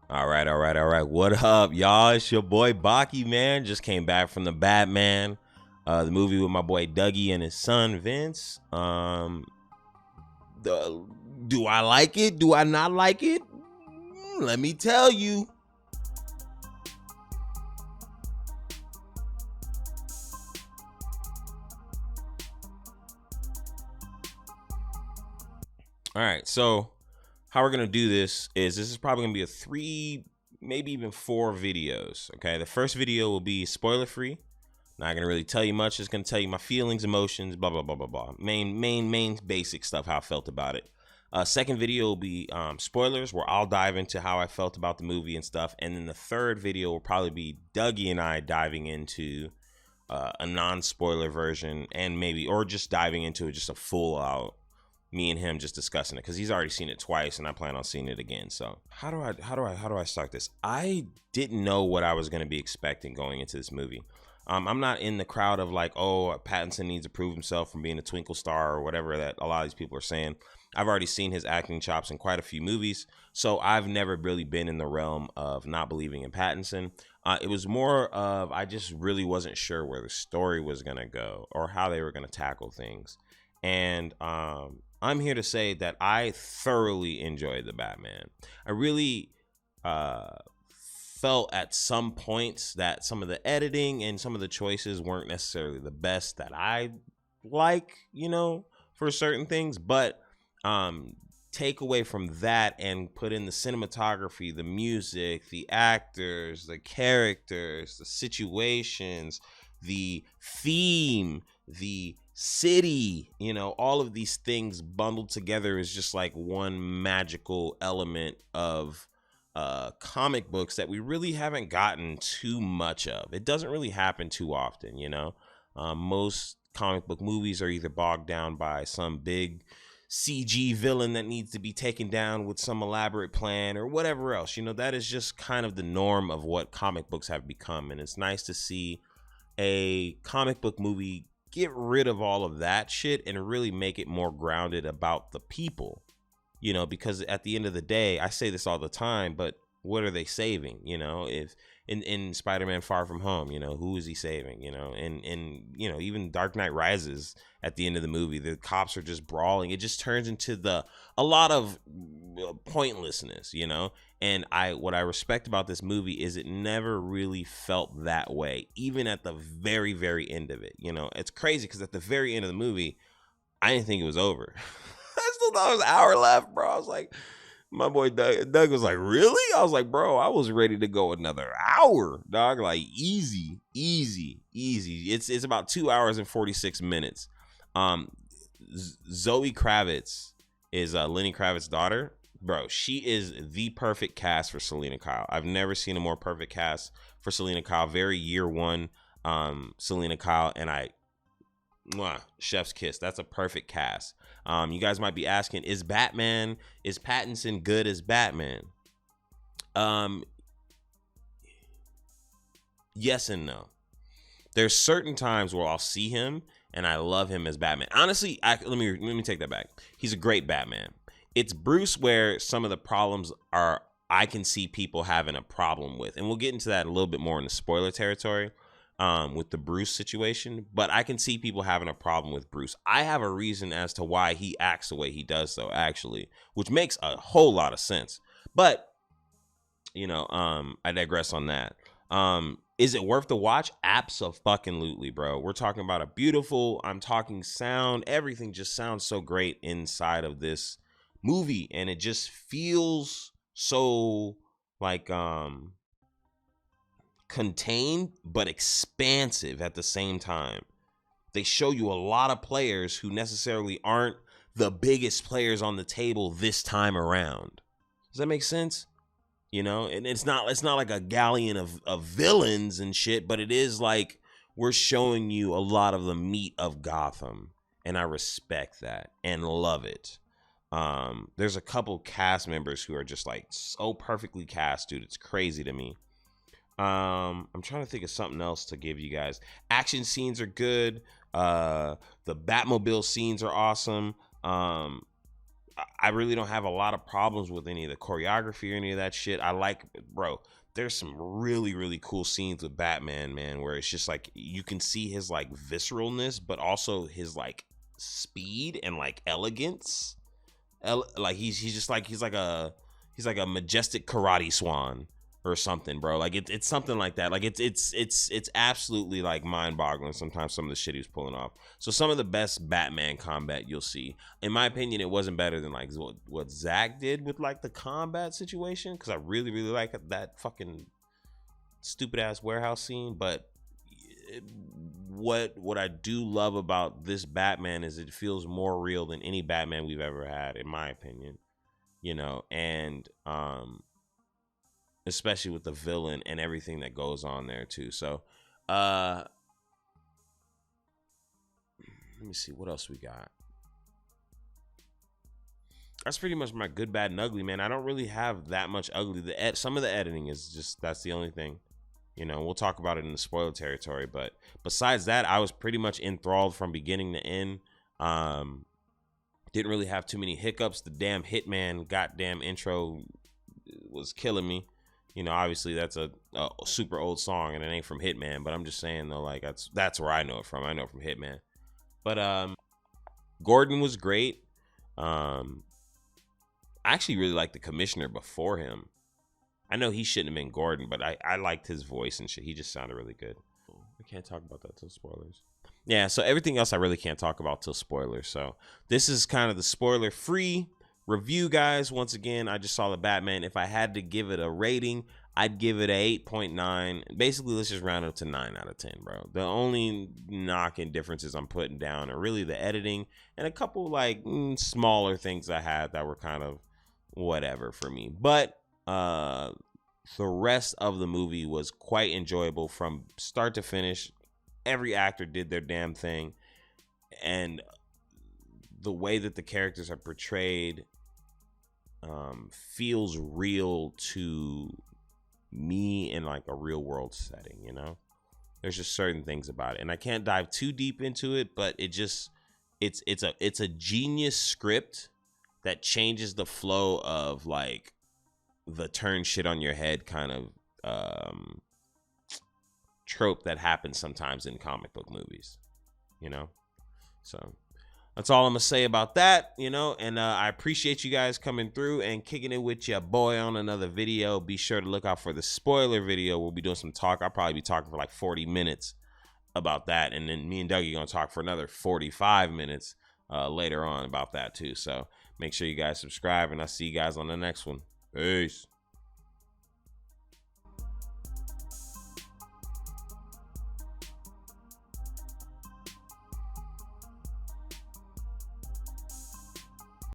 All right. What up, y'all? It's your boy Baki, man. Just came back from the Batman, the movie with my boy Dougie and his son Vince. Do I like it? Do I not like it? Let me tell you. All right, so how we're gonna do this is probably gonna be a 3, maybe even 4 videos. Okay, the first video will be spoiler free. Not gonna really tell you much. Just gonna tell you my feelings, emotions, blah blah blah blah blah. Main basic stuff. How I felt about it. Second video will be spoilers, where I'll dive into how I felt about the movie and stuff. And then the third video will probably be Dougie and I diving into a non-spoiler version, and maybe or just diving into just a full out me and him just discussing it, because he's already seen it twice and I plan on seeing it again. So how do I start this? I didn't know what I was going to be expecting going into this movie. I'm not in the crowd of like, oh, Pattinson needs to prove himself from being a twinkle star or whatever that a lot of these people are saying. I've already seen his acting chops in quite a few movies, so I've never really been in the realm of not believing in Pattinson. It was more of I just really wasn't sure where the story was going to go or how they were going to tackle things. And I'm here to say that I thoroughly enjoyed the Batman. I really felt at some points that some of the editing and some of the choices weren't necessarily the best that I like, for certain things. But take away from that and put in the cinematography, the music, the actors, the characters, the situations, the theme, the city, all of these things bundled together is just like one magical element of comic books that we really haven't gotten too much of. It doesn't really happen too often. Most comic book movies are either bogged down by some big CG villain that needs to be taken down with some elaborate plan or whatever else. That is just kind of the norm of what comic books have become. And it's nice to see a comic book movie get rid of all of that shit and really make it more grounded about the people, because at the end of the day, I say this all the time, but what are they saving? If in Spider-Man Far From Home, who is he saving? And even Dark Knight Rises, at the end of the movie, the cops are just brawling. It just turns into a lot of pointlessness, And what I respect about this movie is it never really felt that way, even at the very, very end of it. It's crazy because at the very end of the movie, I didn't think it was over. I still thought it was an hour left, bro. I was like, my boy Doug was like, really? I was like, bro, I was ready to go another hour, dog. Like easy. It's about 2 hours and 46 minutes. Zoe Kravitz is Lenny Kravitz's daughter. Bro, she is the perfect cast for Selena Kyle. I've never seen a more perfect cast for Selena Kyle. Very year one Selena Kyle, and chef's kiss. That's a perfect cast. You guys might be asking, is Pattinson good as Batman? Yes and no. There's certain times where I'll see him and I love him as Batman. Honestly, let me take that back. He's a great Batman. It's Bruce where some of the problems are I can see people having a problem with, and we'll get into that a little bit more in the spoiler territory. With the Bruce situation, but I can see people having a problem with Bruce. I have a reason as to why he acts the way he does, though, actually, which makes a whole lot of sense. But I digress on that. Is it worth the watch? Abso-fucking-lutely, bro. We're talking about I'm talking sound. Everything just sounds so great inside of this movie, and it just feels so like contained but expansive at the same time. They show you a lot of players who necessarily aren't the biggest players on the table this time around. Does that make sense? And it's not like a galleon of villains and shit, but it is like we're showing you a lot of the meat of Gotham, and I respect that and love it. There's a couple cast members who are just like so perfectly cast, dude. It's crazy to me. I'm trying to think of something else to give you guys. Action scenes are good. The Batmobile scenes are awesome. I really don't have a lot of problems with any of the choreography or any of that shit. I like bro, there's some really, really cool scenes with Batman, man, where it's just like you can see his like visceralness, but also his like speed and like elegance. Like he's just like he's like a majestic karate swan or something, bro. Like it's something like that. Like it's absolutely like mind-boggling sometimes some of the shit he was pulling off. So some of the best Batman combat you'll see, in my opinion, it wasn't better than like what Zach did with like the combat situation, because I really, really like that fucking stupid ass warehouse scene. But what I do love about this Batman is it feels more real than any Batman we've ever had, in my opinion. You know, and especially with the villain and everything that goes on there too. So let me see what else we got. That's pretty much my good, bad, and ugly, man. I don't really have that much ugly. Some of the editing is just, that's the only thing. You know, we'll talk about it in the spoiler territory. But besides that, I was pretty much enthralled from beginning to end. Didn't really have too many hiccups. The damn Hitman goddamn intro was killing me. You know, obviously that's a super old song and it ain't from Hitman. But I'm just saying, though, like that's where I know it from. I know it from Hitman. But Gordon was great. I actually really liked the commissioner before him. I know he shouldn't have been Gordon, but I liked his voice and shit. He just sounded really good. I can't talk about that till spoilers. Yeah, so everything else I really can't talk about till spoilers. So this is kind of the spoiler-free review, guys. Once again, I just saw the Batman. If I had to give it a rating, I'd give it a 8.9. Basically, let's just round it up to 9 out of 10, bro. The only knocking differences I'm putting down are really the editing and a couple like smaller things I had that were kind of whatever for me. But the rest of the movie was quite enjoyable from start to finish. Every actor did their damn thing, and the way that the characters are portrayed feels real to me in like a real world setting. You know, there's just certain things about it, and I can't dive too deep into it, but it just it's a genius script that changes the flow of like the turn shit on your head kind of trope that happens sometimes in comic book movies, you know? So that's all I'm gonna say about that, you know? And I appreciate you guys coming through and kicking it with your boy on another video. Be sure to look out for the spoiler video. We'll be doing some talk. I'll probably be talking for like 40 minutes about that, and then me and Dougie gonna talk for another 45 minutes later on about that too. So make sure you guys subscribe, and I'll see you guys on the next one. Peace.